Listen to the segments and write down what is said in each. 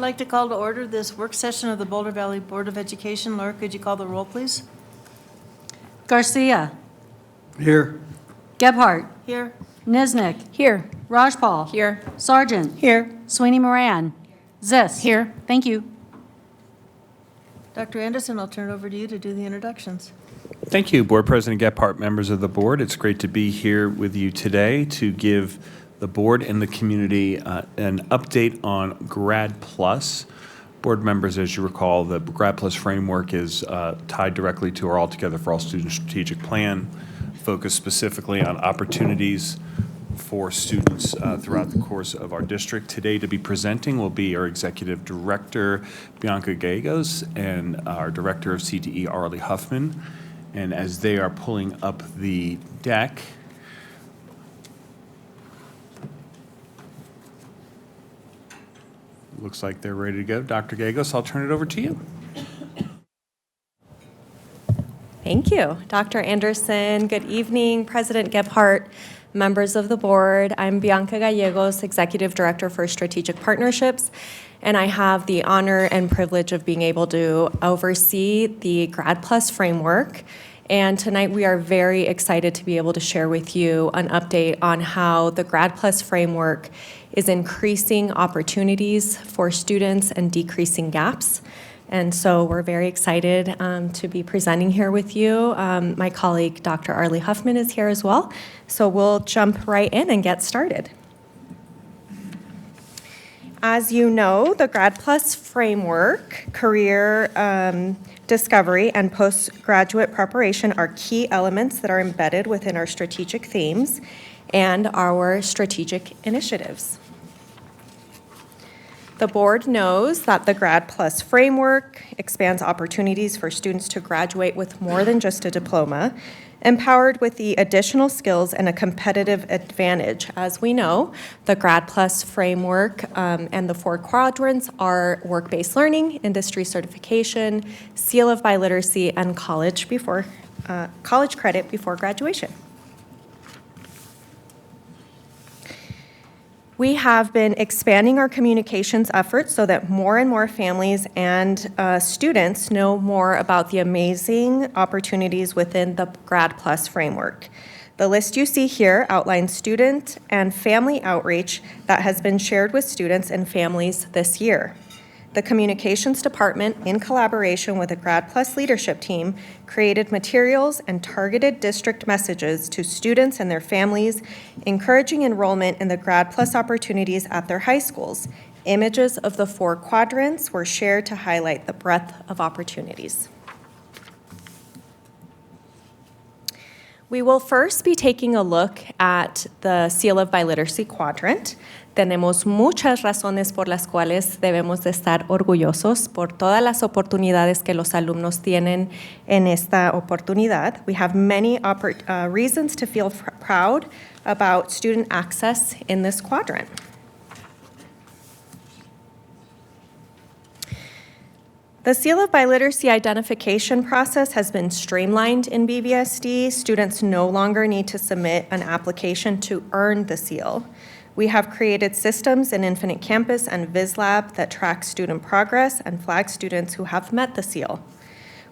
I'd like to call to order this work session of the Boulder Valley Board of Education. Laura, could you call the roll, please? Garcia. Here. Gebhardt. Here. Niznik. Here. Rajpal. Here. Sargent. Here. Sweeney Moran. Ziss. Here. Thank you. Dr. Anderson, I'll turn it over to you to do the introductions. Thank you, Board President Gebhardt, members of the board. It's great to be here with you today to give the board and the community an update on Grad Plus. Board members, as you recall, the Grad Plus framework is tied directly to our All Together for All Students strategic plan, focused specifically on opportunities for students throughout the course of our district. Today to be presenting will be our Executive Director, Bianca Gallegos, and our Director of CTE, Arlie Huffman. And as they are pulling up the deck, looks like they're ready to go. Dr. Gallegos, I'll turn it over to you. Thank you, Dr. Anderson. Good evening, President Gebhardt, members of the board. I'm Bianca Gallegos, Executive Director for Strategic Partnerships, and I have the honor and privilege of being able to oversee the Grad Plus framework. And tonight we are very excited to be able to share with you an update on how the Grad Plus framework is increasing opportunities for students and decreasing gaps. And so we're very excited to be presenting here with you. My colleague, Dr. Arlie Huffman, is here as well. So we'll jump right in and get started. As you know, the Grad Plus framework, career discovery, and postgraduate preparation are key elements that are embedded within our strategic themes and our strategic initiatives. The board knows that the Grad Plus framework expands opportunities for students to graduate with more than just a diploma, empowered with the additional skills and a competitive advantage. As we know, the Grad Plus framework and the 4 quadrants are work-based learning, industry certification, seal of biliteracy, and college credit before graduation. We have been expanding our communications efforts so that more and more families and students know more about the amazing opportunities within the Grad Plus framework. The list you see here outlines student and family outreach that has been shared with students and families this year. The Communications Department, in collaboration with the Grad Plus leadership team, created materials and targeted district messages to students and their families, encouraging enrollment in the Grad Plus opportunities at their high schools. Images of the 4 quadrants were shared to highlight the breadth of opportunities. We will first be taking a look at the Seal of Biliteracy quadrant. Tenemos muchas razones por las cuales debemos de estar orgullosos por todas las oportunidades que los alumnos tienen en esta oportunidad. We have many reasons to feel proud about student access in this quadrant. The Seal of Biliteracy identification process has been streamlined in BVSD. Students no longer need to submit an application to earn the seal. We have created systems in Infinite Campus and VizLab that track student progress and flag students who have met the seal.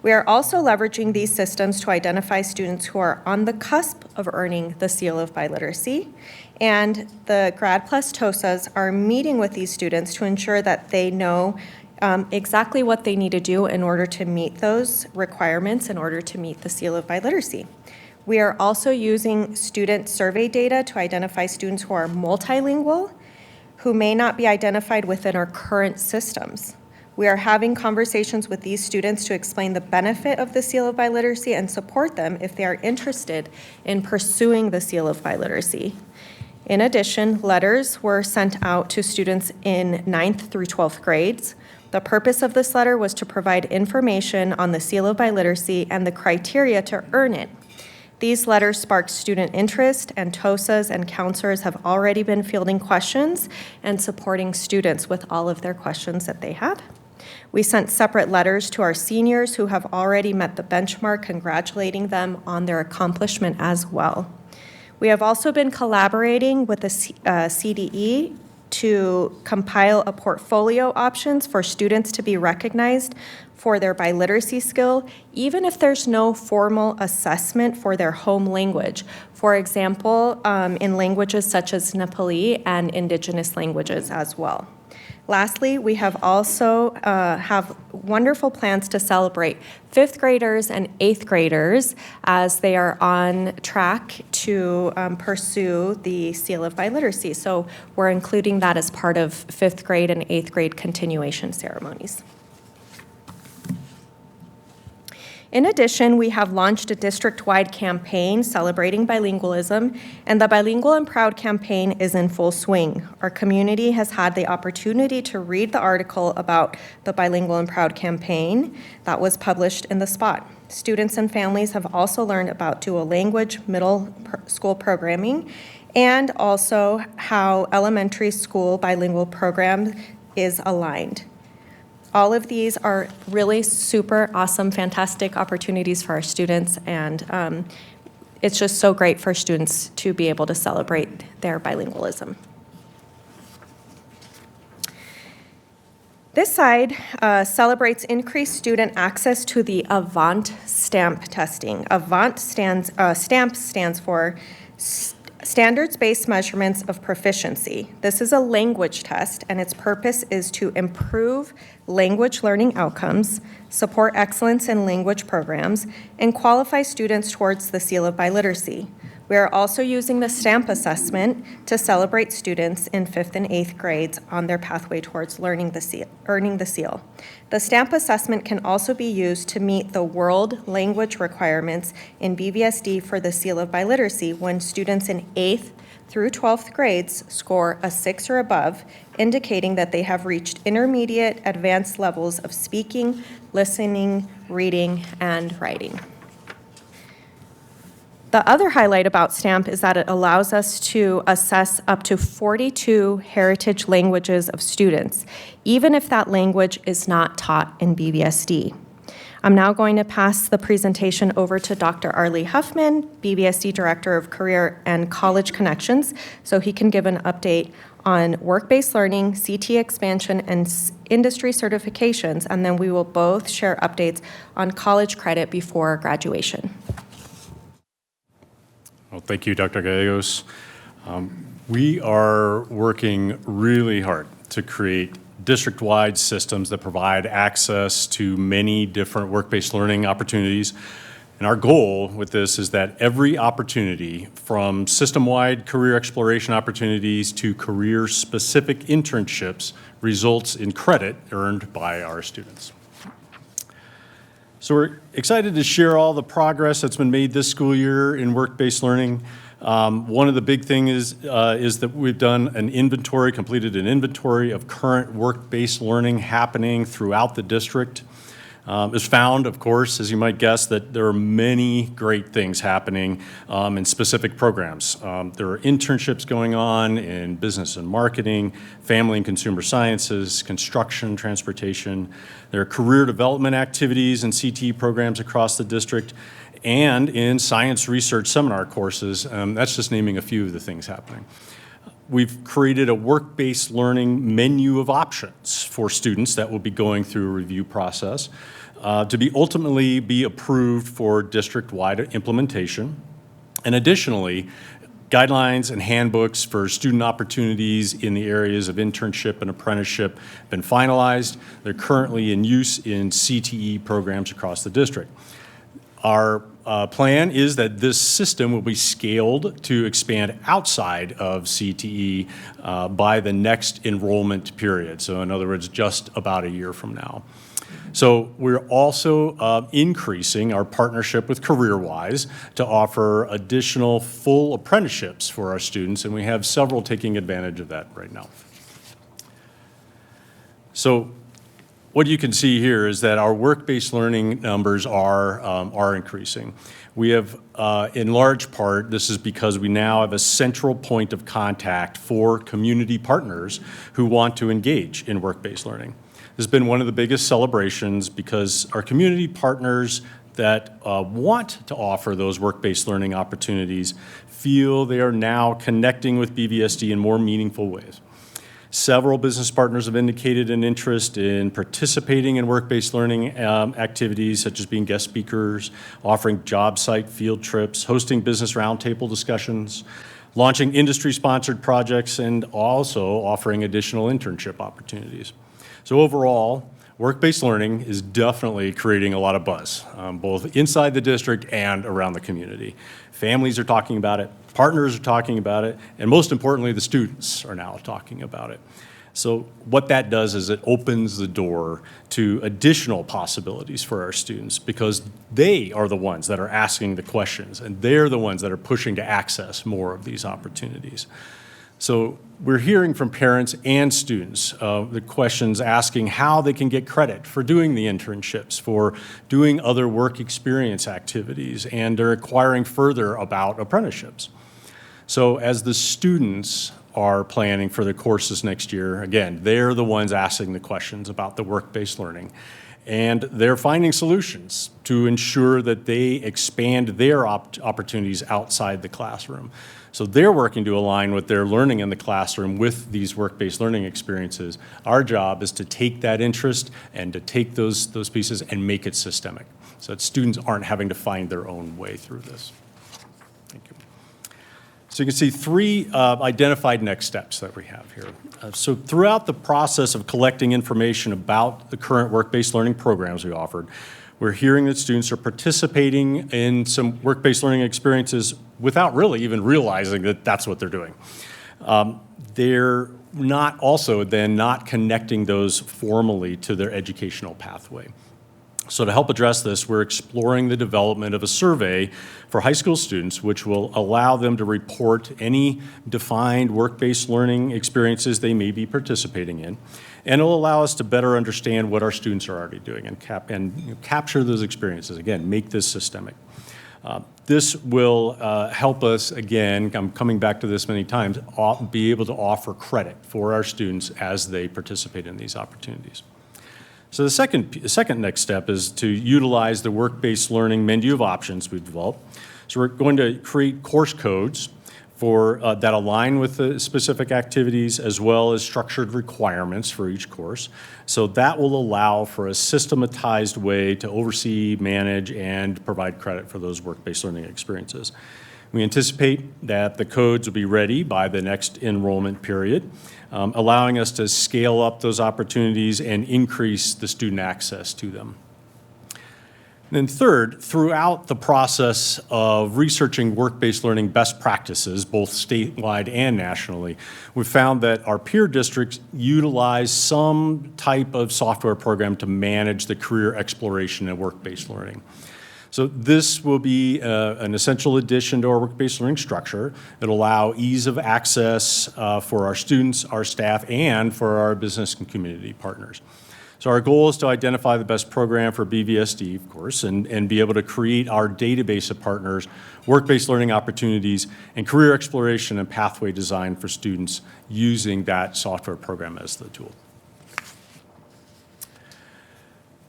We are also leveraging these systems to identify students who are on the cusp of earning the Seal of Biliteracy, and the Grad Plus TOSAs are meeting with these students to ensure that they know exactly what they need to do in order to meet those requirements, in order to meet the Seal of Biliteracy. We are also using student survey data to identify students who are multilingual, who may not be identified within our current systems. We are having conversations with these students to explain the benefit of the Seal of Biliteracy and support them if they are interested in pursuing the Seal of Biliteracy. In addition, letters were sent out to students in 9th through 12th grades. The purpose of this letter was to provide information on the Seal of Biliteracy and the criteria to earn it. These letters sparked student interest, and TOSAs and counselors have already been fielding questions and supporting students with all of their questions that they have. We sent separate letters to our seniors who have already met the benchmark, congratulating them on their accomplishment as well. We have also been collaborating with the CDE to compile a portfolio options for students to be recognized for their biliteracy skill, even if there's no formal assessment for their home language. For example, in languages such as Nepali and Indigenous languages as well. Lastly, we have also have wonderful plans to celebrate 5th graders and 8th graders as they are on track to pursue the Seal of Biliteracy. So we're including that as part of 5th grade and 8th grade continuation ceremonies. In addition, we have launched a district-wide campaign celebrating bilingualism, and the Bilingual and Proud campaign is in full swing. Our community has had the opportunity to read the article about the Bilingual and Proud campaign that was published in The Spot. Students and families have also learned about dual language middle school programming and also how elementary school bilingual program is aligned. All of these are really super awesome, fantastic opportunities for our students, and it's just so great for students to be able to celebrate their bilingualism. This side celebrates increased student access to the Avant stamp testing. Avant stamp stands for Standards-Based Measurements of Proficiency. This is a language test, and its purpose is to improve language learning outcomes, support excellence in language programs, and qualify students towards the Seal of Biliteracy. We are also using the STAMP assessment to celebrate students in 5th and 8th grades on their pathway towards earning the seal. The STAMP assessment can also be used to meet the world language requirements in BVSD for the Seal of Biliteracy when students in 8th through 12th grades score a 6 or above, indicating that they have reached intermediate advanced levels of speaking, listening, reading, and writing. The other highlight about STAMP is that it allows us to assess up to 42 heritage languages of students, even if that language is not taught in BVSD. I'm now going to pass the presentation over to Dr. Arlie Huffman, BVSD Director of Career and College Connections, so he can give an update on work-based learning, CT expansion, and industry certifications, and then we will both share updates on college credit before graduation. Well, thank you, Dr. Gallegos. We are working really hard to create district-wide systems that provide access to many different work-based learning opportunities. And our goal with this is that every opportunity, from system-wide career exploration opportunities to career-specific internships, results in credit earned by our students. So we're excited to share all the progress that's been made this school year in work-based learning. One of the big things is that we've done completed an inventory of current work-based learning happening throughout the district. It's found, of course, as you might guess, that there are many great things happening in specific programs. There are internships going on in business and marketing, family and consumer sciences, construction, transportation. There are career development activities and CTE programs across the district, and in science research seminar courses. That's just naming a few of the things happening. We've created a work-based learning menu of options for students that will be going through a review process to be ultimately be approved for district-wide implementation. And additionally, guidelines and handbooks for student opportunities in the areas of internship and apprenticeship have been finalized. They're currently in use in CTE programs across the district. Our plan is that this system will be scaled to expand outside of CTE by the next enrollment period. So in other words, just about a year from now. So we're also increasing our partnership with CareerWise to offer additional full apprenticeships for our students, and we have several taking advantage of that right now. So what you can see here is that our work-based learning numbers are increasing. We have, in large part, this is because we now have a central point of contact for community partners who want to engage in work-based learning. This has been one of the biggest celebrations because our community partners that want to offer those work-based learning opportunities feel they are now connecting with BVSD in more meaningful ways. Several business partners have indicated an interest in participating in work-based learning activities, such as being guest speakers, offering job site field trips, hosting business roundtable discussions, launching industry-sponsored projects, and also offering additional internship opportunities. So overall, work-based learning is definitely creating a lot of buzz, both inside the district and around the community. Families are talking about it, partners are talking about it, and most importantly, the students are now talking about it. So what that does is it opens the door to additional possibilities for our students, because they are the ones that are asking the questions, and they're the ones that are pushing to access more of these opportunities. So we're hearing from parents and students the questions asking how they can get credit for doing the internships, for doing other work experience activities, and they're inquiring further about apprenticeships. So as the students are planning for the courses next year, again, they're the ones asking the questions about the work-based learning. And they're finding solutions to ensure that they expand their opportunities outside the classroom. So they're working to align what they're learning in the classroom with these work-based learning experiences. Our job is to take that interest and to take those pieces and make it systemic, so that students aren't having to find their own way through this. Thank you. So you can see three identified next steps that we have here. So throughout the process of collecting information about the current work-based learning programs we offered, we're hearing that students are participating in some work-based learning experiences without really even realizing that that's what they're doing. They're not connecting those formally to their educational pathway. So to help address this, we're exploring the development of a survey for high school students, which will allow them to report any defined work-based learning experiences they may be participating in. And it'll allow us to better understand what our students are already doing and capture those experiences. Again, make this systemic. This will help us, again, I'm coming back to this many times, be able to offer credit for our students as they participate in these opportunities. So the second next step is to utilize the work-based learning menu of options we've developed. So we're going to create course codes for that align with the specific activities, as well as structured requirements for each course. So that will allow for a systematized way to oversee, manage, and provide credit for those work-based learning experiences. We anticipate that the codes will be ready by the next enrollment period, allowing us to scale up those opportunities and increase the student access to them. And then third, throughout the process of researching work-based learning best practices, both statewide and nationally, we've found that our peer districts utilize some type of software program to manage the career exploration and work-based learning. So this will be an essential addition to our work-based learning structure. It'll allow ease of access for our students, our staff, and for our business and community partners. So our goal is to identify the best program for BVSD, of course, and be able to create our database of partners, work-based learning opportunities, and career exploration and pathway design for students using that software program as the tool.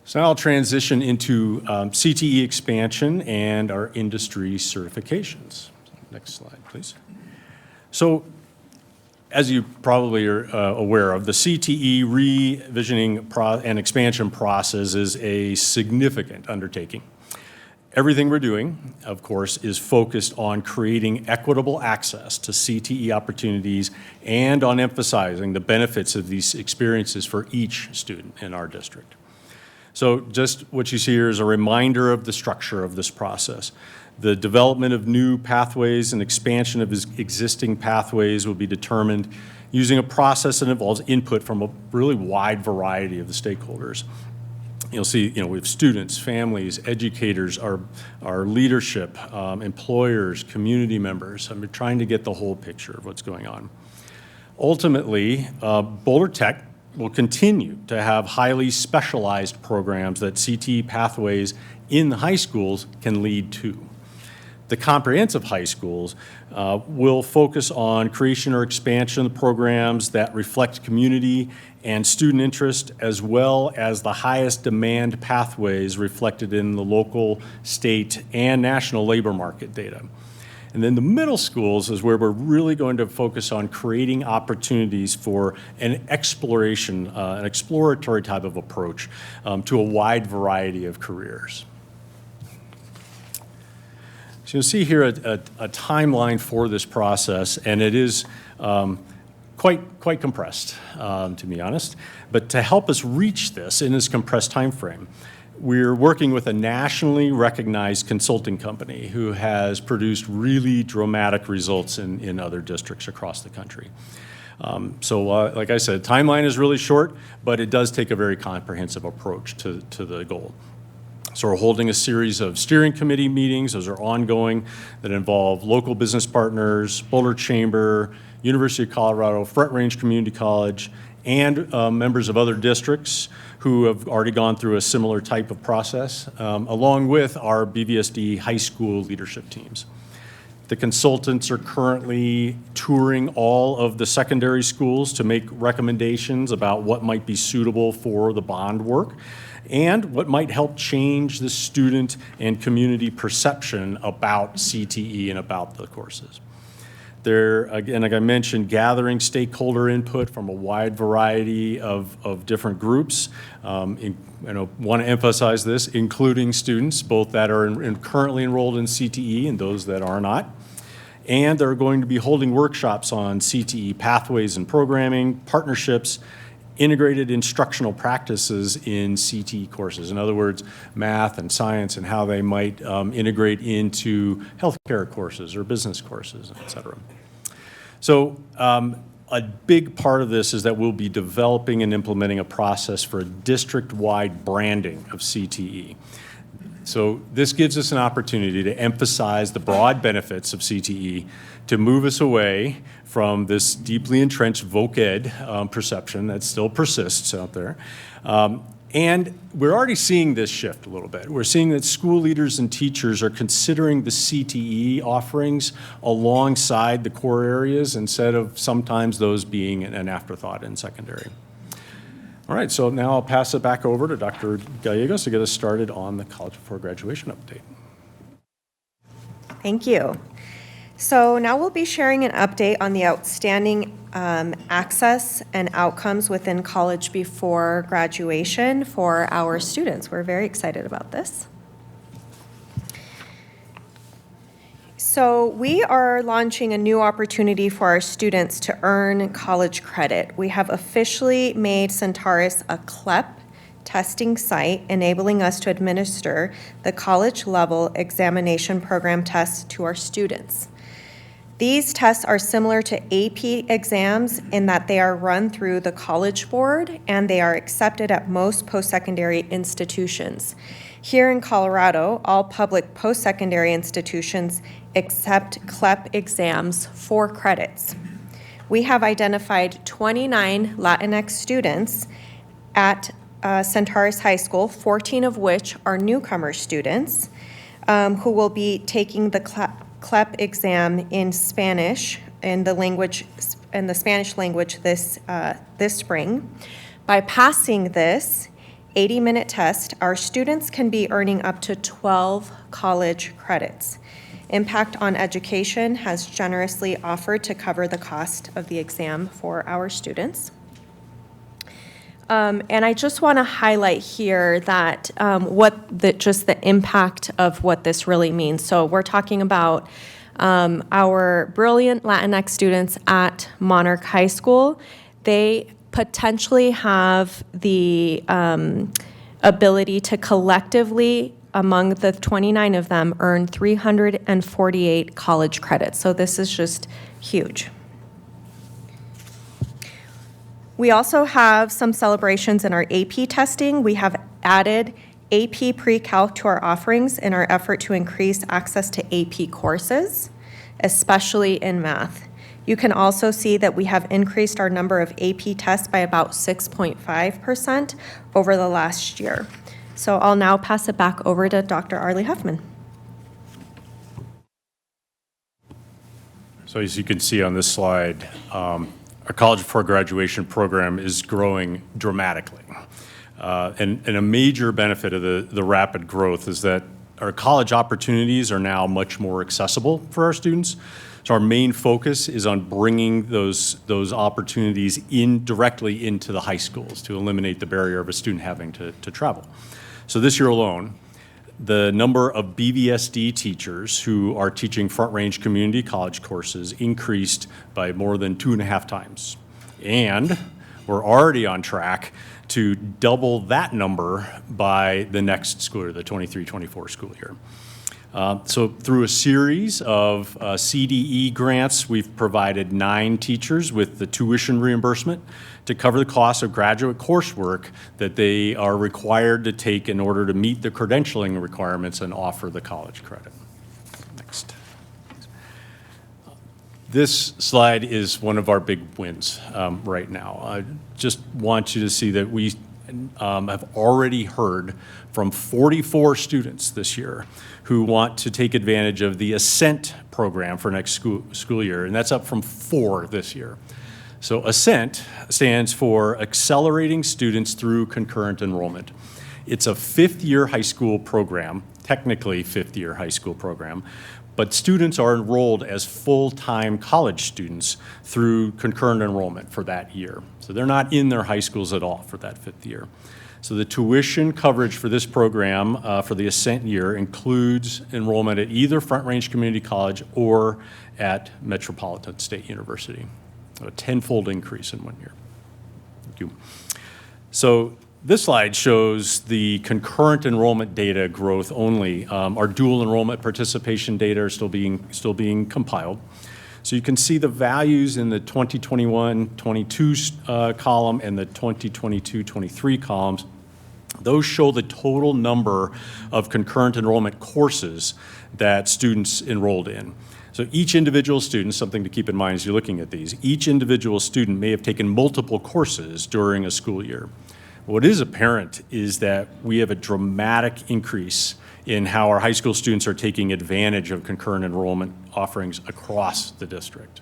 So now I'll transition into CTE expansion and our industry certifications. Next slide, please. So as you probably are aware of, the CTE revisioning and expansion process is a significant undertaking. Everything we're doing, of course, is focused on creating equitable access to CTE opportunities and on emphasizing the benefits of these experiences for each student in our district. So just what you see here is a reminder of the structure of this process. The development of new pathways and expansion of existing pathways will be determined using a process that involves input from a really wide variety of the stakeholders. You'll see, we have students, families, educators, our leadership, employers, community members. I'm trying to get the whole picture of what's going on. Ultimately, Boulder Tech will continue to have highly specialized programs that CTE pathways in the high schools can lead to. The comprehensive high schools will focus on creation or expansion of programs that reflect community and student interest, as well as the highest demand pathways reflected in the local, state, and national labor market data. And then the middle schools is where we're really going to focus on creating opportunities for an exploration, an exploratory type of approach to a wide variety of careers. So you'll see here a timeline for this process, and it is quite compressed, to be honest. But to help us reach this in this compressed time frame, we're working with a nationally recognized consulting company who has produced really dramatic results in other districts across the country. Like I said, timeline is really short, but it does take a very comprehensive approach to the goal. So we're holding a series of steering committee meetings. Those are ongoing, that involve local business partners, Boulder Chamber, University of Colorado, Front Range Community College, and members of other districts who have already gone through a similar type of process, along with our BVSD high school leadership teams. The consultants are currently touring all of the secondary schools to make recommendations about what might be suitable for the bond work and what might help change the student and community perception about CTE and about the courses. They're, again, like I mentioned, gathering stakeholder input from a wide variety of different groups. Want to emphasize this, including students, both that are currently enrolled in CTE and those that are not. And they're going to be holding workshops on CTE pathways and programming, partnerships, integrated instructional practices in CTE courses. In other words, math and science and how they might integrate into healthcare courses or business courses, et cetera. So a big part of this is that we'll be developing and implementing a process for a district-wide branding of CTE. So this gives us an opportunity to emphasize the broad benefits of CTE, to move us away from this deeply entrenched voc ed perception that still persists out there. And we're already seeing this shift a little bit. We're seeing that school leaders and teachers are considering the CTE offerings alongside the core areas instead of sometimes those being an afterthought in secondary. All right, so now I'll pass it back over to Dr. Gallegos to get us started on the College Before Graduation update. Thank you. So now we'll be sharing an update on the outstanding access and outcomes within College Before Graduation for our students. We're very excited about this. So we are launching a new opportunity for our students to earn college credit. We have officially made Centaurus a CLEP testing site, enabling us to administer the college-level examination program tests to our students. These tests are similar to AP exams in that they are run through the College Board and they are accepted at most post-secondary institutions. Here in Colorado, all public post-secondary institutions accept CLEP exams for credits. We have identified 29 Latinx students at Centaurus High School, 14 of which are newcomer students who will be taking the CLEP exam in Spanish, in the Spanish language this spring. By passing this 80-minute test, our students can be earning up to 12 college credits. Impact on Education has generously offered to cover the cost of the exam for our students. And I just want to highlight here that just the impact of what this really means. So we're talking about our brilliant Latinx students at Monarch High School. They potentially have the ability to collectively, among the 29 of them, earn 348 college credits. So this is just huge. We also have some celebrations in our AP testing. We have added AP Pre-Calc to our offerings in our effort to increase access to AP courses, especially in math. You can also see that we have increased our number of AP tests by about 6.5% over the last year. So I'll now pass it back over to Dr. Arlie Huffman. So as you can see on this slide, our College Before Graduation program is growing dramatically. And a major benefit of the rapid growth is that our college opportunities are now much more accessible for our students. So our main focus is on bringing those opportunities directly into the high schools to eliminate the barrier of a student having to travel. So this year alone, the number of BVSD teachers who are teaching Front Range Community College courses increased by more than 2.5 times. And we're already on track to double that number by the next school year, the 23-24 school year. So through a series of CDE grants, we've provided 9 teachers with the tuition reimbursement to cover the cost of graduate coursework that they are required to take in order to meet the credentialing requirements and offer the college credit. Next. This slide is one of our big wins right now. I just want you to see that we have already heard from 44 students this year who want to take advantage of the Ascent program for next school year, and that's up from 4 this year. So Ascent stands for Accelerating Students Through Concurrent Enrollment. It's a 5th-year high school program, technically 5th-year high school program, but students are enrolled as full-time college students through concurrent enrollment for that year. So they're not in their high schools at all for that 5th year. So the tuition coverage for this program for the Ascent year includes enrollment at either Front Range Community College or at Metropolitan State University. A 10-fold increase in 1 year. Thank you. So this slide shows the concurrent enrollment data growth only. Our dual enrollment participation data are still being compiled. So you can see the values in the 2021-22 column and the 2022-23 columns. Those show the total number of concurrent enrollment courses that students enrolled in. So each individual student, something to keep in mind as you're looking at these, each individual student may have taken multiple courses during a school year. What is apparent is that we have a dramatic increase in how our high school students are taking advantage of concurrent enrollment offerings across the district.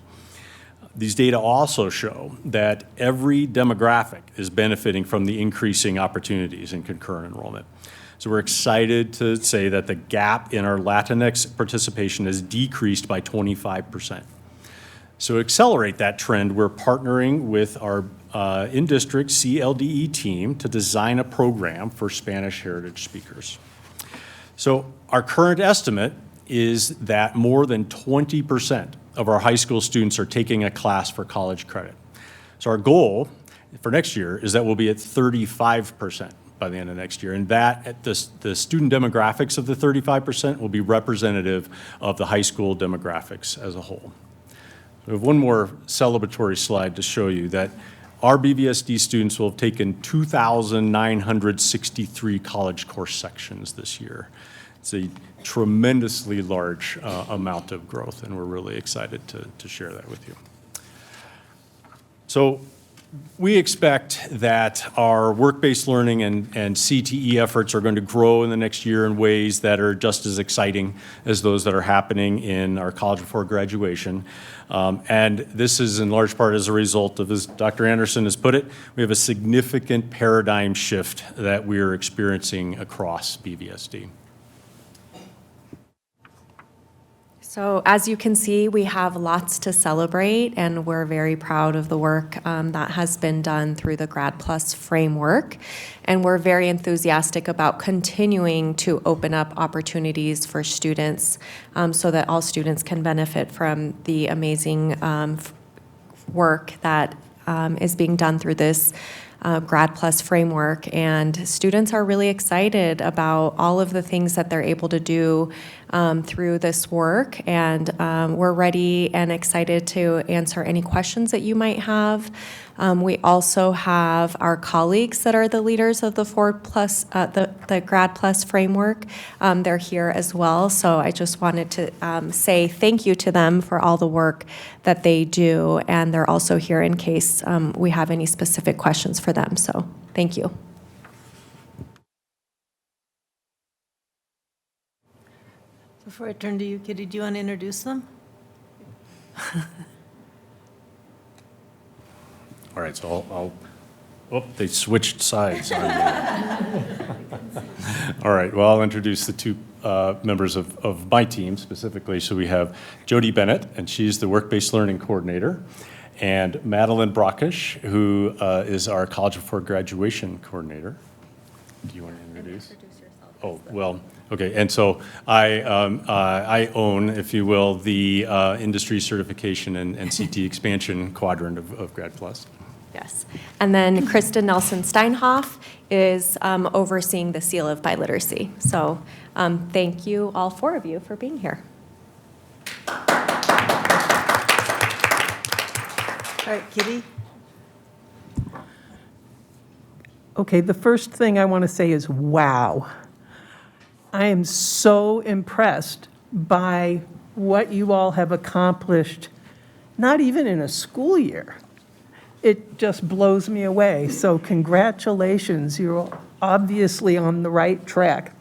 These data also show that every demographic is benefiting from the increasing opportunities in concurrent enrollment. So we're excited to say that the gap in our Latinx participation has decreased by 25%. So to accelerate that trend, we're partnering with our in-district CLDE team to design a program for Spanish heritage speakers. So our current estimate is that more than 20% of our high school students are taking a class for college credit. So our goal for next year is that we'll be at 35% by the end of next year, and that the student demographics of the 35% will be representative of the high school demographics as a whole. We have one more celebratory slide to show you that our BVSD students will have taken 2,963 college course sections this year. It's a tremendously large amount of growth, and we're really excited to share that with you. So we expect that our work-based learning and CTE efforts are going to grow in the next year in ways that are just as exciting as those that are happening in our college before graduation. And this is in large part as a result of, as Dr. Anderson has put it, we have a significant paradigm shift that we're experiencing across BVSD. So as you can see, we have lots to celebrate, and we're very proud of the work that has been done through the Grad Plus framework. And we're very enthusiastic about continuing to open up opportunities for students so that all students can benefit from the amazing work that is being done through this Grad Plus framework, and students are really excited about all of the things that they're able to do through this work, and we're ready and excited to answer any questions that you might have. We also have our colleagues that are the leaders of the the Grad Plus framework. They're here as well, so I just wanted to say thank you to them for all the work that they do, and they're also here in case we have any specific questions for them, so thank you. Before I turn to you, Kitty, do you want to introduce them? All right, so they switched sides on me. All All right, well, I'll introduce the two members of my team specifically. So we have Jody Bennett, and she's the Work-Based Learning Coordinator, and Madeline Brockish, who is our College Before Graduation Coordinator. Do you want to introduce? Oh, well, okay. And so I own, if you will, the industry certification and CT expansion quadrant of Grad Plus. Yes. And then Krista Nelson-Steinhoff is overseeing the Seal of Biliteracy. So thank you, all four of you, for being here. All right, Kitty? Okay, the first thing I want to say is, wow. I am so impressed by what you all have accomplished, not even in a school year. It just blows me away. So congratulations, you're obviously on the right track.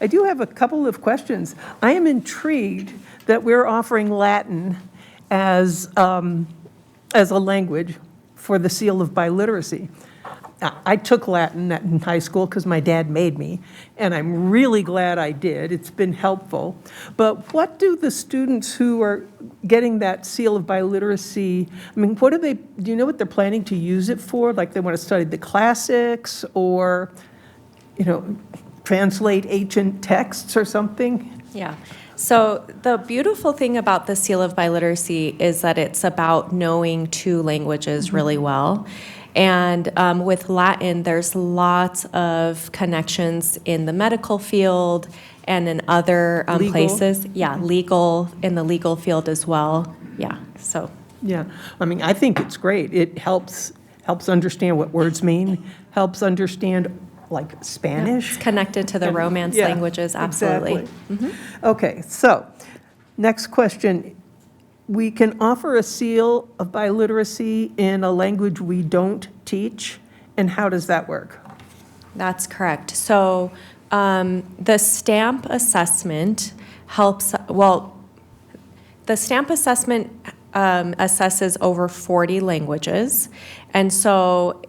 I do have a couple of questions. I am intrigued that we're offering Latin as a language for the Seal of Biliteracy. I took Latin in high school because my dad made me, and I'm really glad I did. It's been helpful. But what do the students who are getting that Seal of Biliteracy, I mean, what do you know what they're planning to use it for? Like they want to study the classics or, translate ancient texts or something? Yeah. So the beautiful thing about the Seal of Biliteracy is that it's about knowing two languages really well. And with Latin, there's lots of connections in the medical field and in other places. Yeah, in the legal field as well. Yeah, so. Yeah, I mean, I think it's great. It helps understand what words mean, helps understand like Spanish. It's connected to the Romance Yeah, languages, absolutely. Exactly. Okay, so next question. We can offer a Seal of Biliteracy in a language we don't teach, and how does that work? That's correct. So the STAMP assessment the STAMP assessment assesses over 40 languages. And so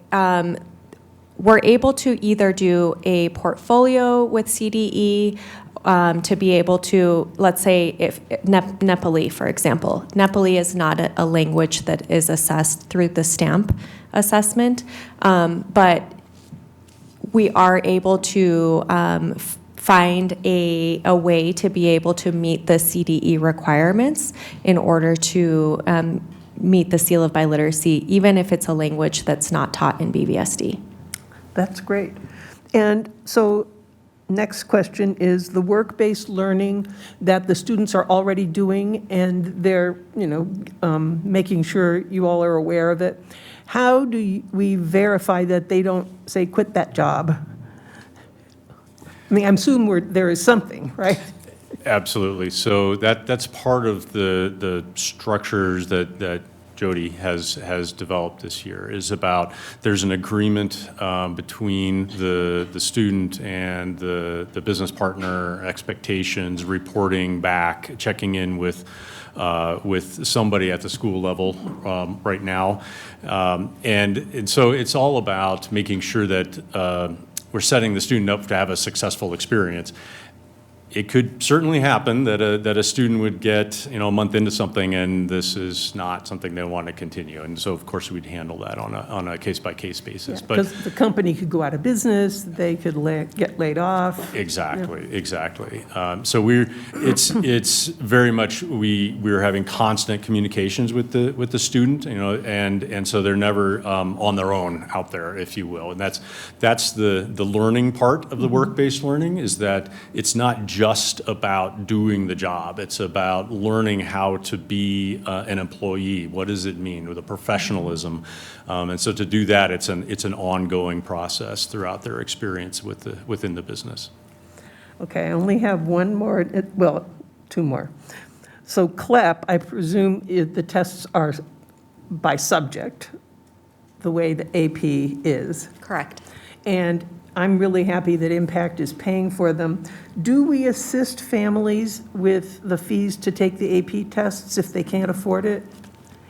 we're able to either do a portfolio with CDE to be able to, let's say, if Nepali, for example. Nepali is not a language that is assessed through the STAMP assessment, but we are able to find a way to be able to meet the CDE requirements in order to meet the Seal of Biliteracy, even if it's a language that's not taught in BVSD. That's great. And so next question is the work-based learning that the students are already doing and they're, making sure you all are aware of it. How do we verify that they don't, say, quit that job? I mean, I'm assuming there is something, right? Absolutely. So that's part of the structures that Jody has developed this year is about there's an agreement between the student and the business partner, expectations, reporting back, checking in with somebody at the school level right now. And so it's all about making sure that we're setting the student up to have a successful experience. It could certainly happen that a student would get, a month into something and this is not something they want to continue. And so, of course, we'd handle that on a case-by-case basis. But Because the company could go out of business, they could get laid off. Exactly. So it's very much, we're having constant communications with the student, and so they're never on their own out there, if you will. And that's the learning part of the work-based learning, is that it's not just about doing the job. It's about learning how to be an employee. What does it mean with a professionalism? And so to do that, it's an ongoing process throughout their experience within the business. Okay, I only have one more, two more. So CLEP, I presume the tests are by subject, the way the AP is. Correct. And I'm really happy that Impact is paying for them. Do we assist families with the fees to take the AP tests if they can't afford it?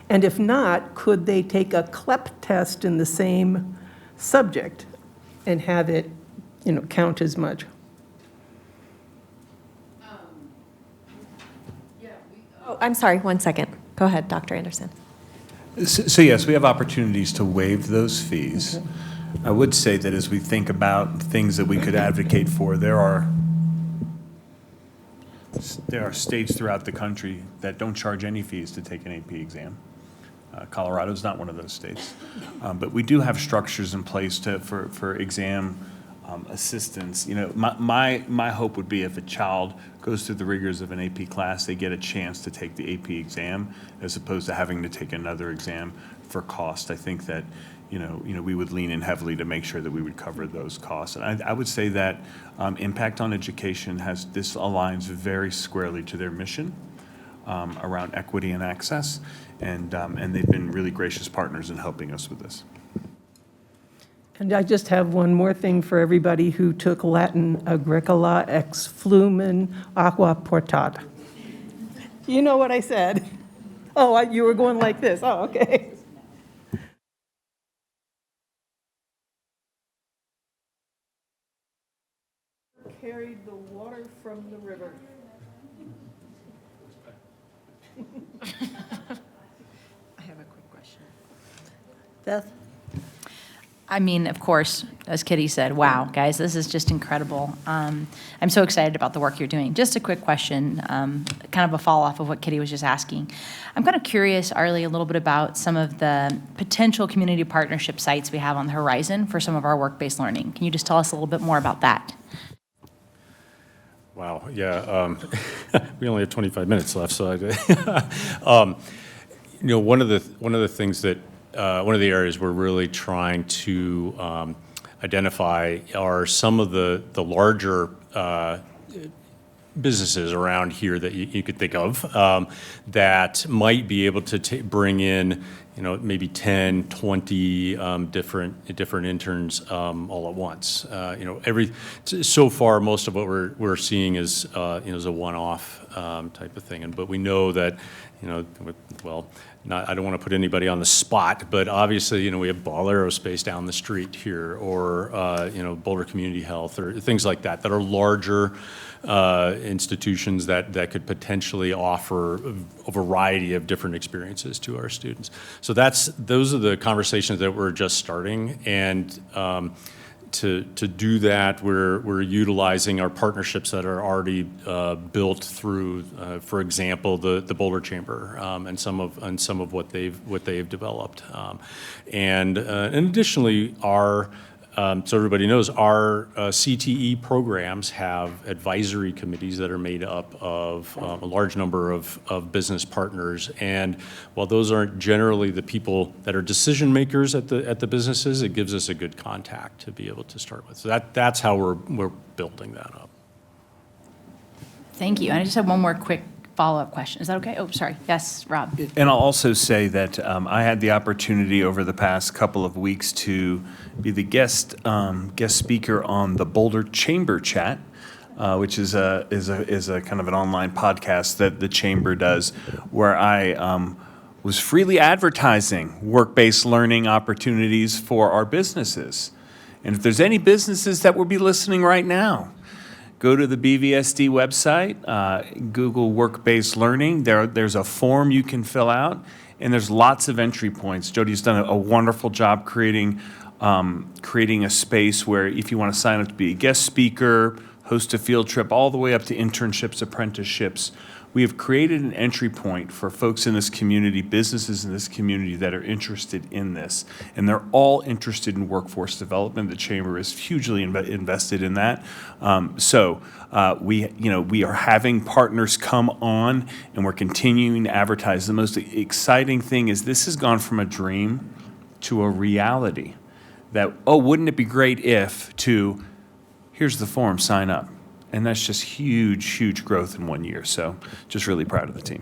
And if not, could they take a CLEP test in the same subject and have it, count as much? Oh, I'm sorry, one second. Go ahead, Dr. Anderson. So yes, we have opportunities to waive those fees. I would say that as we think about things that we could advocate for, there are states throughout the country that don't charge any fees to take an AP exam. Colorado's not one of those states. But we do have structures in place for exam assistance. You know, my hope would be if a child goes through the rigors of an AP class, they get a chance to take the AP exam as opposed to having to take another exam for cost. I think that, you know, we would lean in heavily to make sure that we would cover those costs. And I would say that Impact on Education this aligns very squarely to their mission around equity and access, and they've been really gracious partners in helping us with this. And I just have one more thing for everybody who took Latin Agricola ex flumen aqua portata. You know what I said? Oh, you were going like this. Oh, okay. Carried the water from the river. I have a quick question. Beth? I mean, of course, as Kitty said, wow, guys, this is just incredible. I'm so excited about the work you're doing. Just a quick question, kind of a follow-off of what Kitty was just asking. I'm kind of curious, Arlie, a little bit about some of the potential community partnership sites we have on the horizon for some of our work-based learning. Can you just tell us a little bit more about that? Wow, yeah, we only have 25 minutes left, so you know, one of the things that one of the areas we're really trying to identify are some of the larger businesses around here that you could think of that might be able to bring in, you know, maybe 10, 20 different interns all at once. You know, so far most of what we're seeing is you know, is a one-off type of thing, but we know that, you know, well, I don't want to put anybody on the spot, but obviously, you know, we have Ball Aerospace down the street here, or you know, Boulder Community Health, or things like that are larger institutions that could potentially offer a variety of different experiences to our students. So those are the conversations that we're just starting, and to do that, we're utilizing our partnerships that are already built through, for example, the Boulder Chamber and some of what they've developed, and additionally, so everybody knows, our CTE programs have advisory committees that are made up of a large number of business partners. And while those aren't generally the people that are decision makers at the businesses, it gives us a good contact to be able to start with. So that's how we're building that up. Thank you. And I just have one more quick follow-up question. Is that okay? Oh, sorry. Yes, Rob. And I'll also say that I had the opportunity over the past couple of weeks to be the guest speaker on the Boulder Chamber Chat, which is a kind of an online podcast that the Chamber does, where I was freely advertising work-based learning opportunities for our businesses. And if there's any businesses that will be listening right now, go to the BVSD website, Google work-based learning. There's a form you can fill out, and there's lots of entry points. Jody's done a wonderful job creating a space where if you want to sign up to be a guest speaker, host a field trip, all the way up to internships, apprenticeships, we have created an entry point for folks in this community, businesses in this community that are interested in this. And they're all interested in workforce development. The Chamber is hugely invested in that. We are having partners come on, and we're continuing to advertise. The most exciting thing is this has gone from a dream to a reality. That, oh, wouldn't it be great if, to, here's the form, sign up. And that's just huge, huge growth in 1 year. So just really proud of the team.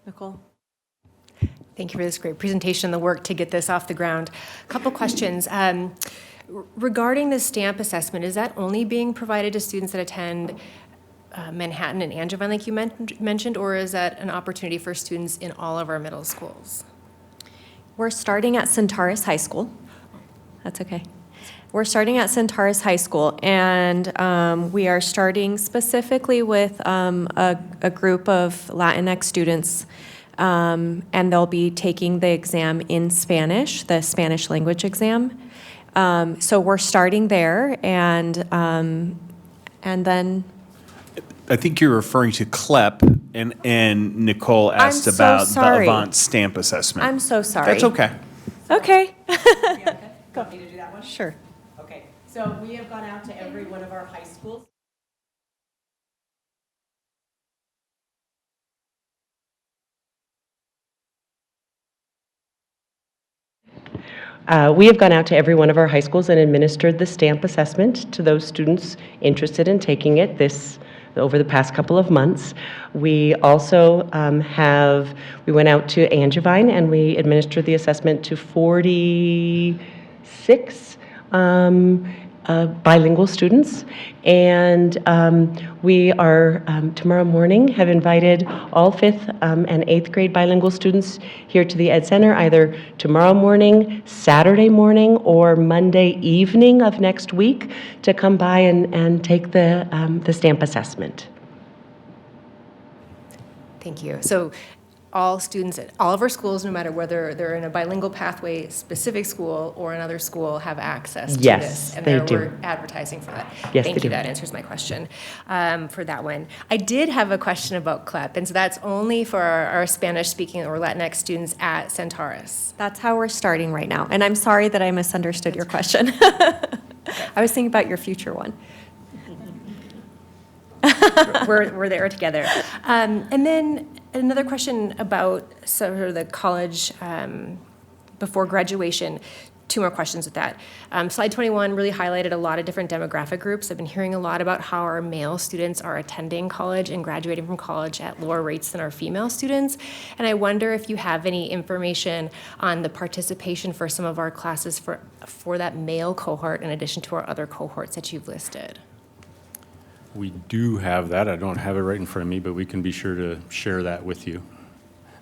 Nicole? Thank you for this great presentation and the work to get this off the ground. A couple questions. Regarding the STAMP assessment, is that only being provided to students that attend Manhattan and Angevin, like you mentioned, or is that an opportunity for students in all of our middle schools? We're starting at Centaurus High School. That's okay. We're starting at Centaurus High School, and we are starting specifically with a group of Latinx students, and they'll be taking the exam in Spanish, the Spanish language exam. So we're starting there, and then I think you're referring to CLEP, and Nicole asked so about the sorry. Avant stamp assessment. I'm so sorry. That's okay. Okay. Want me to do that one? Sure. Okay, so we have gone out to every one of our high schools. We have gone out to every one of our high schools and administered the stamp assessment to those students interested in taking it over the past couple of months. We also we went out to Angevine and we administered the assessment to 46 bilingual students. And we are, tomorrow morning, have invited all 5th and 8th grade bilingual students here to the Ed Center, either tomorrow morning, Saturday morning, or Monday evening of next week to come by and take the stamp assessment. Thank you. So all students at all of our schools, no matter whether they're in a bilingual pathway specific school or another school, have access to Yes, this. And they we're do. advertising for that. Yes, Thank they you. do. That answers my question for that one. I did have a question about CLEP, and so that's only for our Spanish-speaking or Latinx students at Centaurus. That's how we're starting right now. And I'm sorry that I misunderstood your question. I was thinking about your future one. We're there together. And then another question about sort of the college before graduation. 2 more questions with that. Slide 21 really highlighted a lot of different demographic groups. I've been hearing a lot about how our male students are attending college and graduating from college at lower rates than our female students. And I wonder if you have any information on the participation for some of our classes for that male cohort in addition to our other cohorts that you've listed. We do have that. I don't have it right in front of me, but we can be sure to share that with you,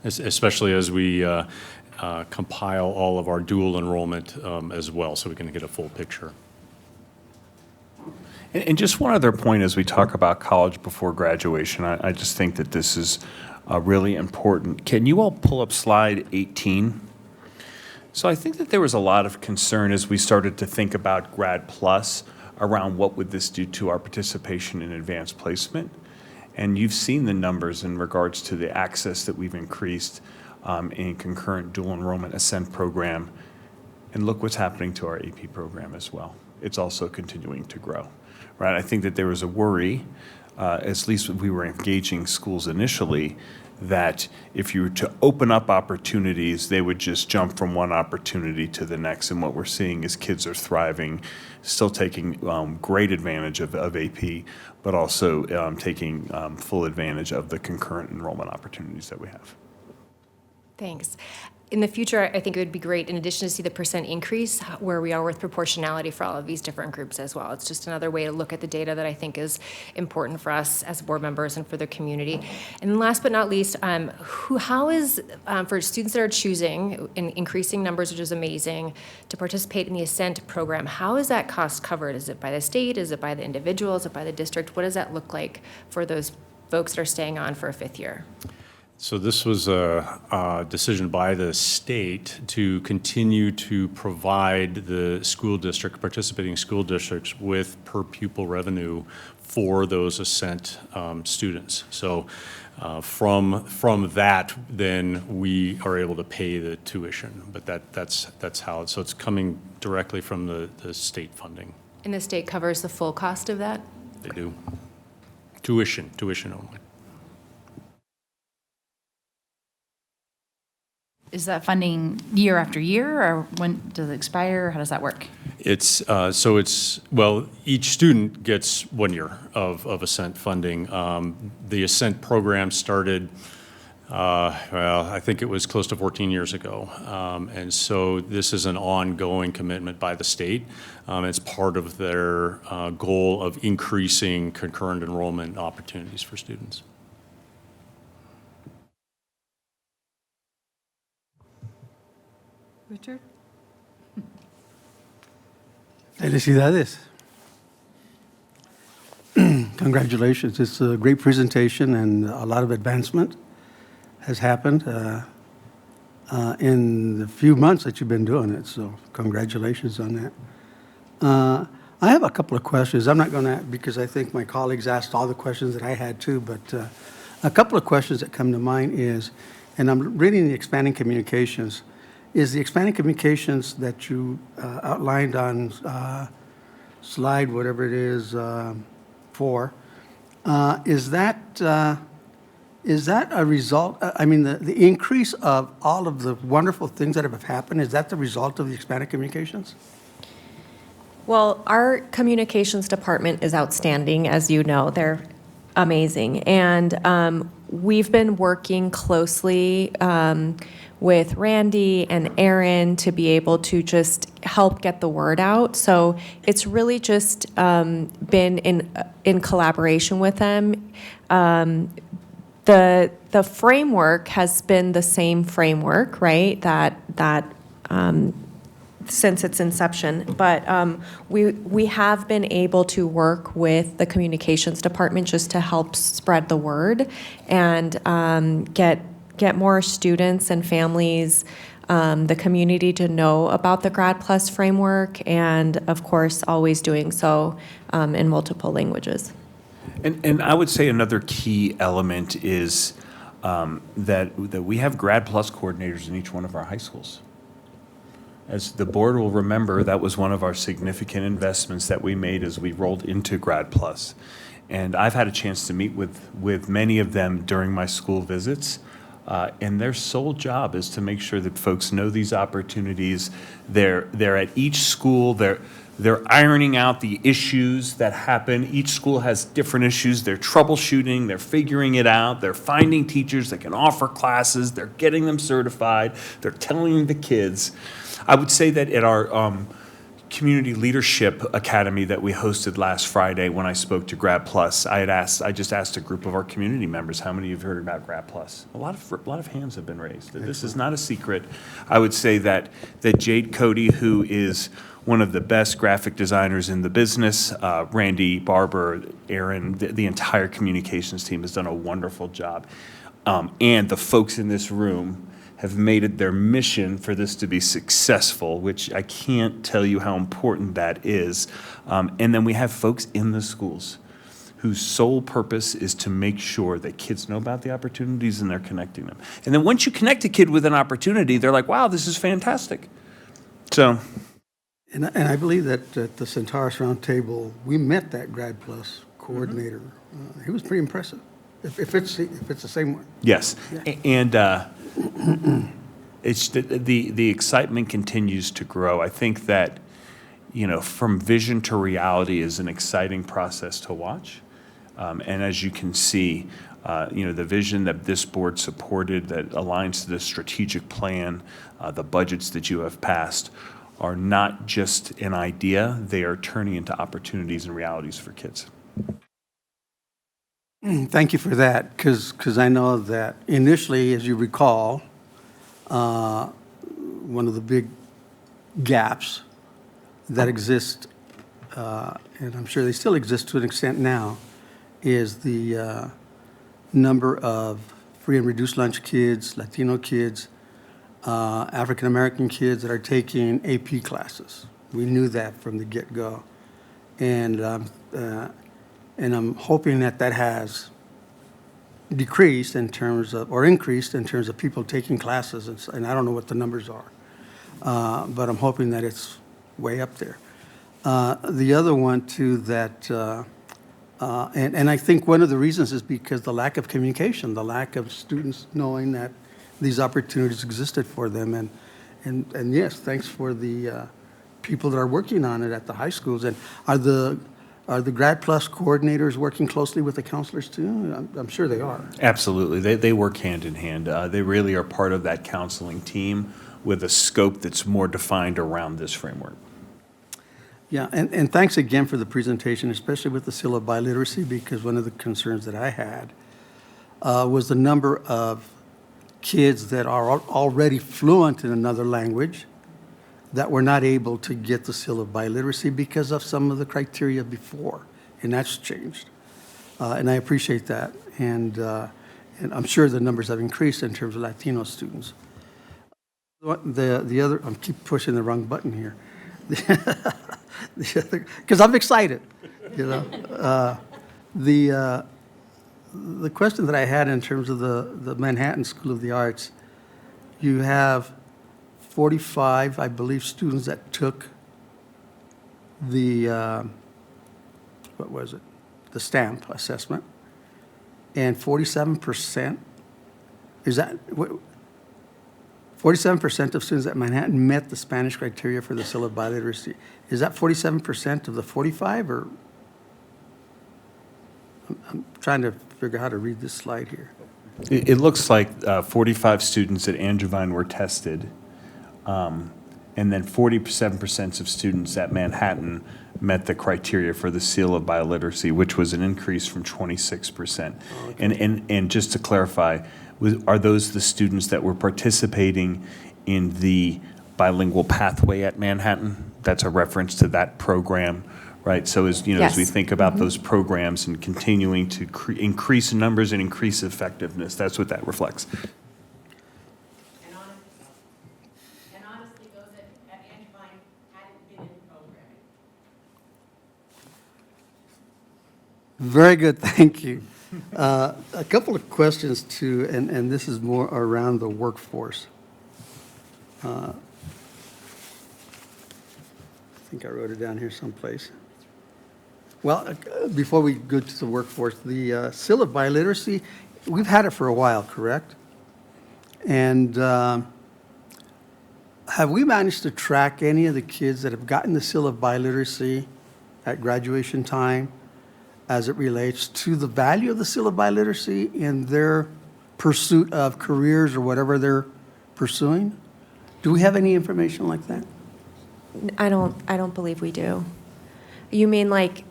especially as we compile all of our dual enrollment as well, so we can get a full picture. And just one other point as we talk about college before graduation, I just think that this is really important. Can you all pull up slide 18? So I think that there was a lot of concern as we started to think about Grad Plus around what would this do to our participation in advanced placement. And you've seen the numbers in regards to the access that we've increased in concurrent dual enrollment Ascent program. And look what's happening to our AP program as well. It's also continuing to grow, right? I think that there was a worry, at least when we were engaging schools initially, that if you were to open up opportunities, they would just jump from one opportunity to the next. And what we're seeing is kids are thriving, still taking great advantage of AP, but also taking full advantage of the concurrent enrollment opportunities that we have. Thanks. In the future, I think it would be great, in addition to see the percent increase, where we are with proportionality for all of these different groups as well. It's just another way to look at the data that I think is important for us as board members and for the community. And last but not least, how is, for students that are choosing in increasing numbers, which is amazing, to participate in the Ascent program, how is that cost covered? Is it by the state? Is it by the individual? Is it by the district? What does that look like for those folks that are staying on for a 5th year? So this was a decision by the state to continue to provide the school district, participating school districts with per pupil revenue for those Ascent students. So from that, then we are able to pay the tuition. But that's how so it's coming directly from the state funding. And the state covers the full cost of that? They do. Tuition only. Is that funding year after year, or when does it expire? How does that work? It's, well, each student gets 1 year of Ascent funding. The Ascent program started, I think it was close to 14 years ago. And so this is an ongoing commitment by the state. It's part of their goal of increasing concurrent enrollment opportunities for students. Richard? Felicidades. Congratulations. It's a great presentation and a lot of advancement has happened in the few months that you've been doing it, so congratulations on that. I have a couple of questions. I'm not going to, because I think my colleagues asked all the questions that I had too, but a couple of questions that come to mind is, and I'm reading the expanding communications, is the expanding communications that you outlined on slide, whatever it is, 4, is that a result, I mean, the increase of all of the wonderful things that have happened, is that the result of the expanded communications? Well, our communications department is outstanding, as you know. They're amazing. And we've been working closely with Randy and Aaron to be able to just help get the word out. So it's really just been in collaboration with them. The framework has been the same framework, right? That since its inception, but we have been able to work with the communications department just to help spread the word and get more students and families, the community to know about the Grad Plus framework, and of course, always doing so in multiple languages. And I would say another key element is that we have Grad Plus coordinators in each one of our high schools. As the board will remember, that was one of our significant investments that we made as we rolled into Grad Plus. And I've had a chance to meet with many of them during my school visits. And their sole job is to make sure that folks know these opportunities. They're at each school. They're ironing out the issues that happen. Each school has different issues. They're troubleshooting. They're figuring it out. They're finding teachers that can offer classes. They're getting them certified. They're telling the kids. I would say that at our Community Leadership Academy that we hosted last Friday, when I spoke to Grad Plus, I just asked a group of our community members, how many of you have heard about Grad Plus? A lot of hands have been raised. This is not a secret. I would say that Jade Cody, who is one of the best graphic designers in the business, Randy, Barber, Aaron, the entire communications team has done a wonderful job. And the folks in this room have made it their mission for this to be successful, which I can't tell you how important that is. And then we have folks in the schools whose sole purpose is to make sure that kids know about the opportunities and they're connecting them. And then once you connect a kid with an opportunity, they're like, wow, this is fantastic. So. And I believe that at the Centaurus Roundtable, we met that Grad Plus coordinator. He was pretty impressive, if it's the same one. Yes, Yeah. And it's the excitement continues to grow. I think that, from vision to reality is an exciting process to watch. And as you can see, the vision that this board supported that aligns to the strategic plan, the budgets that you have passed, are not just an idea, they are turning into opportunities and realities for kids. Thank you for that, because I know that initially, as you recall, one of the big gaps that exist, and I'm sure they still exist to an extent now, is the number of free and reduced lunch kids, Latino kids, African-American kids that are taking AP classes. We knew that from the get-go. And I'm hoping that has decreased in terms of, or increased in terms of people taking classes, and I don't know what the numbers are, but I'm hoping that it's way up there. The other one, too, that, and I think one of the reasons is because the lack of communication, the lack of students knowing that these opportunities existed for them. And yes, thanks for the people that are working on it at the high schools. And are the Grad Plus coordinators working closely with the counselors too? I'm sure they are. Absolutely. They work hand in hand. They really are part of that counseling team with a scope that's more defined around this framework. Yeah, and thanks again for the presentation, especially with the seal of biliteracy, because one of the concerns that I had was the number of kids that are already fluent in another language that were not able to get the seal of biliteracy because of some of the criteria before, and that's changed. And I appreciate that. And I'm sure the numbers have increased in terms of Latino students. The other, I keep pushing the wrong button here. Because I'm excited, you know. The question that I had in terms of the Manhattan School of the Arts, you have 45, I believe, students that took the, what was it? The STAMP assessment, and 47%, is that, 47% of students at Manhattan met the Spanish criteria for the seal of biliteracy. Is that 47% of the 45, or? I'm trying to figure out how to read this slide here. It looks like 45 students at Angevine were tested, and then 47% of students at Manhattan met the criteria for the seal of biliteracy, which was an increase from 26%. Oh, okay. And just to clarify, are those the students that were participating in the bilingual pathway at Manhattan? That's a reference to that program, right? So as, you know, as we Yes. think about those programs and continuing to increase numbers and increase effectiveness, that's what that reflects. And honestly, those at Angevine hadn't been in programming. Very good, thank you. A couple of questions too, and this is more around the workforce. I think I wrote it down here someplace. Well, before we go to the workforce, the seal of biliteracy, we've had it for a while, correct? And have we managed to track any of the kids that have gotten the seal of biliteracy at graduation time as it relates to the value of the seal of biliteracy in their pursuit of careers or whatever they're pursuing? Do we have any information like that? I don't believe we do. You mean like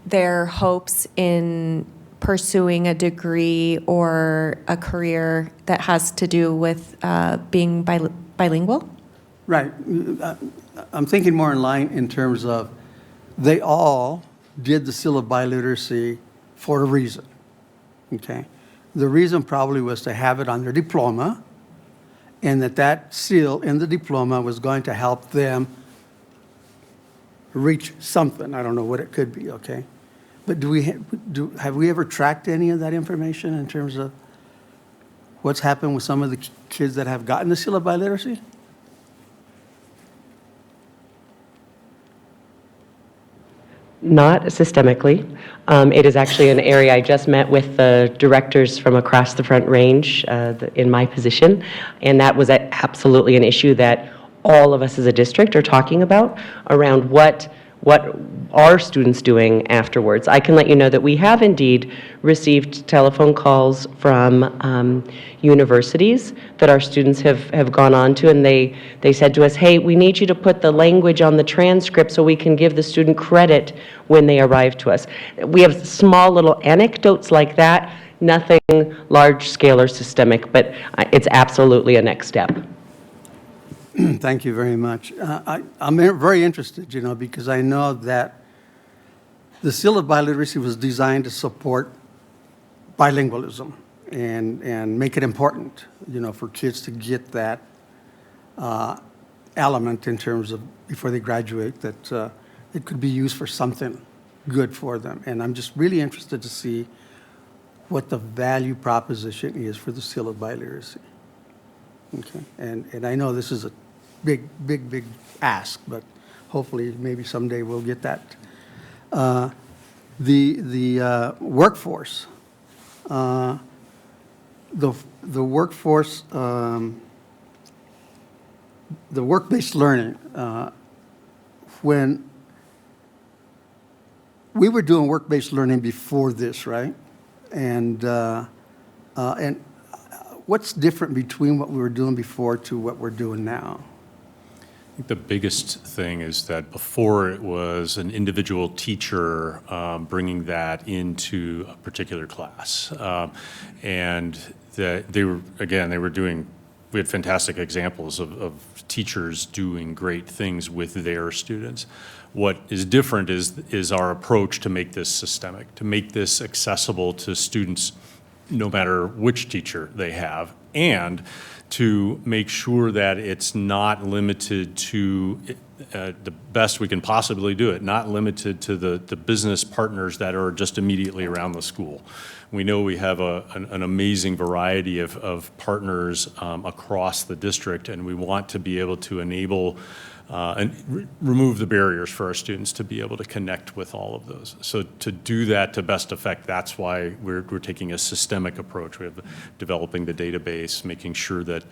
their hopes in pursuing a degree or a career that has to do with being bilingual? Right. I'm thinking more in line in terms of they all did the seal of biliteracy for a reason, okay? The reason probably was to have it on their diploma, and that seal in the diploma was going to help them reach something. I don't know what it could be, okay? But have we ever tracked any of that information in terms of what's happened with some of the kids that have gotten the seal of biliteracy? Not systemically. It is actually an area I just met with the directors from across the Front Range in my position, and that was absolutely an issue that all of us as a district are talking about around what are students doing afterwards. I can let you know that we have indeed received telephone calls from universities that our students have gone on to, and they said to us, hey, we need you to put the language on the transcript so we can give the student credit when they arrive to us. We have small little anecdotes like that, nothing large scale or systemic, but it's absolutely a next step. Thank you very much. I'm very interested, you know, because I know that the seal of biliteracy was designed to support bilingualism and make it important, you know, for kids to get that element in terms of before they graduate, that it could be used for something good for them. And I'm just really interested to see what the value proposition is for the seal of biliteracy. Okay, and I know this is a big ask, but hopefully maybe someday we'll get that. The workforce, the workforce, the work-based learning. When we were doing work-based learning before this, right? And what's different between what we were doing before to what we're doing now? I think the biggest thing is that before it was an individual teacher bringing that into a particular class. And that they were doing we had fantastic examples of teachers doing great things with their students. What is different is our approach to make this systemic, to make this accessible to students no matter which teacher they have, and to make sure that it's not limited to the best we can possibly do it, not limited to the business partners that are just immediately around the school. We know we have an amazing variety of partners across the district, and we want to be able to enable and remove the barriers for our students to be able to connect with all of those. So to do that to best effect, that's why we're taking a systemic approach. We have developing the database, making sure that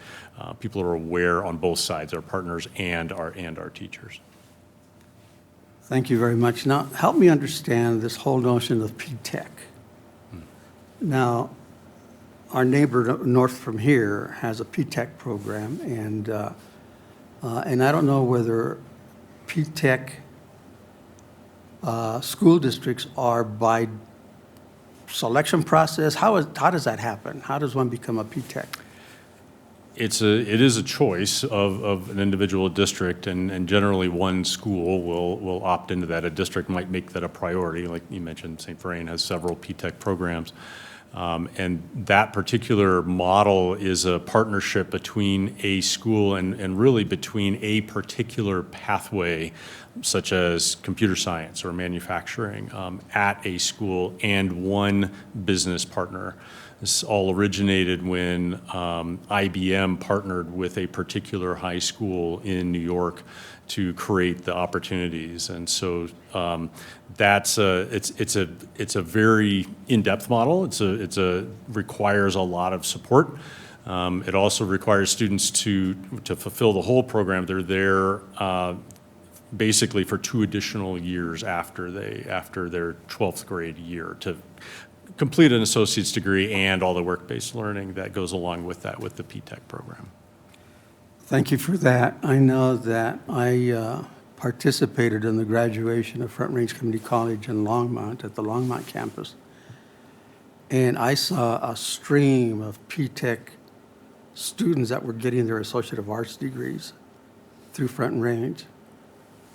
people are aware on both sides, our partners and our teachers. Thank you very much. Now, help me understand this whole notion of P-TECH. Now, our neighbor north from here has a P-TECH program, and I don't know whether P-TECH school districts are by selection process. How does that happen? How does one become a P-TECH? It is a choice of an individual district, and generally one school will opt into that. A district might make that a priority. Like you mentioned, St. Vrain has several P-TECH programs. And that particular model is a partnership between a school and really between a particular pathway, such as computer science or manufacturing, at a school and one business partner. This all originated when IBM partnered with a particular high school in New York to create the opportunities, and so it's a very in-depth model. It's requires a lot of support. It also requires students to fulfill the whole program. They're there basically for 2 additional years after their 12th grade year to complete an associate's degree and all the work-based learning that goes along with that with the P-TECH program. Thank you for that. I know that I participated in the graduation of Front Range Community College in Longmont at the Longmont campus. And I saw a stream of P-TECH students that were getting their Associate of Arts degrees through Front Range.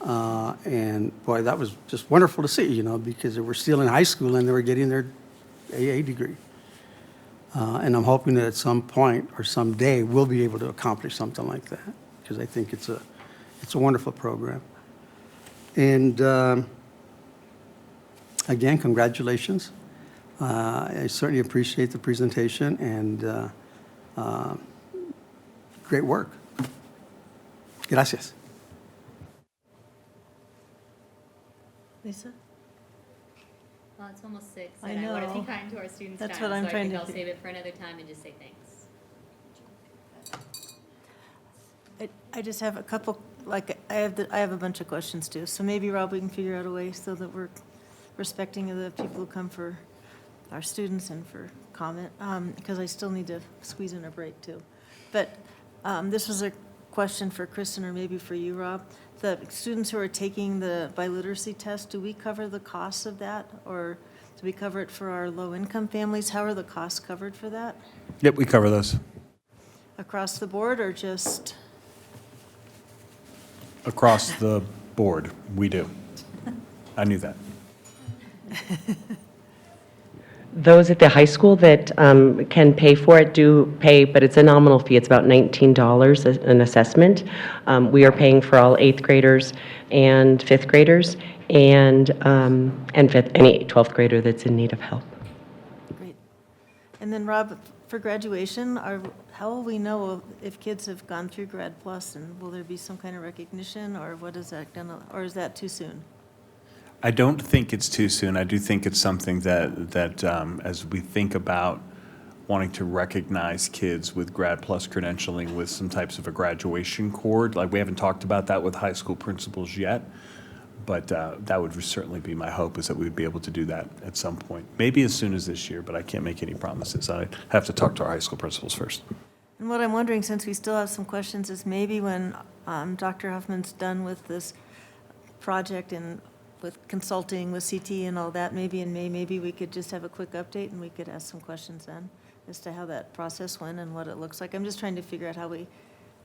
And boy, that was just wonderful to see, because they were still in high school and they were getting their AA degree. And I'm hoping that at some point or someday we'll be able to accomplish something like that, because I think it's a wonderful program. And again, congratulations. I certainly appreciate the presentation and great work. Gracias. Lisa? Well, it's almost 6, I and I want to be know. kind to our students' That's time, what I'm so I trying think to I'll do. save it for another time and just say thanks. I just have a couple, I have a bunch of questions too, so maybe, Rob, we can figure out a way so that we're respecting of the people who come for our students and for comment, because I still need to squeeze in a break too. But this was a question for Kristen or maybe for you, Rob. The students who are taking the biliteracy test, do we cover the costs of that? Or do we cover it for our low-income families? How are the costs covered for that? Yep, we cover those. Across the board or just? Across the board, we do. I knew that. Those at the high school that can pay for it do pay, but it's a nominal fee. It's about $19 an assessment. We are paying for all 8th graders and 5th graders and any 12th grader that's in need of help. Great. And then, Rob, for graduation, how will we know if kids have gone through Grad Plus, and will there be some kind of recognition, or what is that gonna, or is that too soon? I don't think it's too soon. I do think it's something that as we think about wanting to recognize kids with Grad Plus credentialing with some types of a graduation cord, like we haven't talked about that with high school principals yet, but that would certainly be my hope, is that we'd be able to do that at some point. Maybe as soon as this year, but I can't make any promises. I have to talk to our high school principals first. And what I'm wondering, since we still have some questions, is maybe when Dr. Huffman's done with this project in with consulting with CT and all that, maybe in May, maybe we could just have a quick update and we could ask some questions then as to how that process went and what it looks like. I'm just trying to figure out how we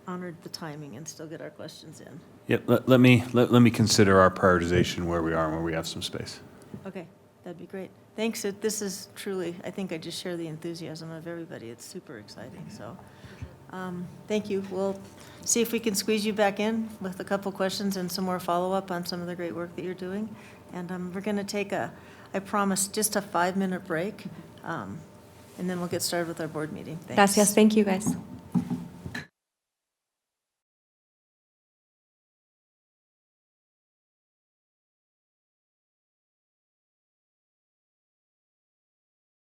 honored the timing and still get our questions in. Yep, let me consider our prioritization where we are and where we have some space. Okay, that'd be great. Thanks. This is truly, I think I just share the enthusiasm of everybody. It's super exciting, so. Thank you. We'll see if we can squeeze you back in with a couple questions and some more follow-up on some of the great work that you're doing. And we're going to take I promise, just a 5-minute break, and then we'll get started with our board meeting. Thanks. Gracias, thank you, guys.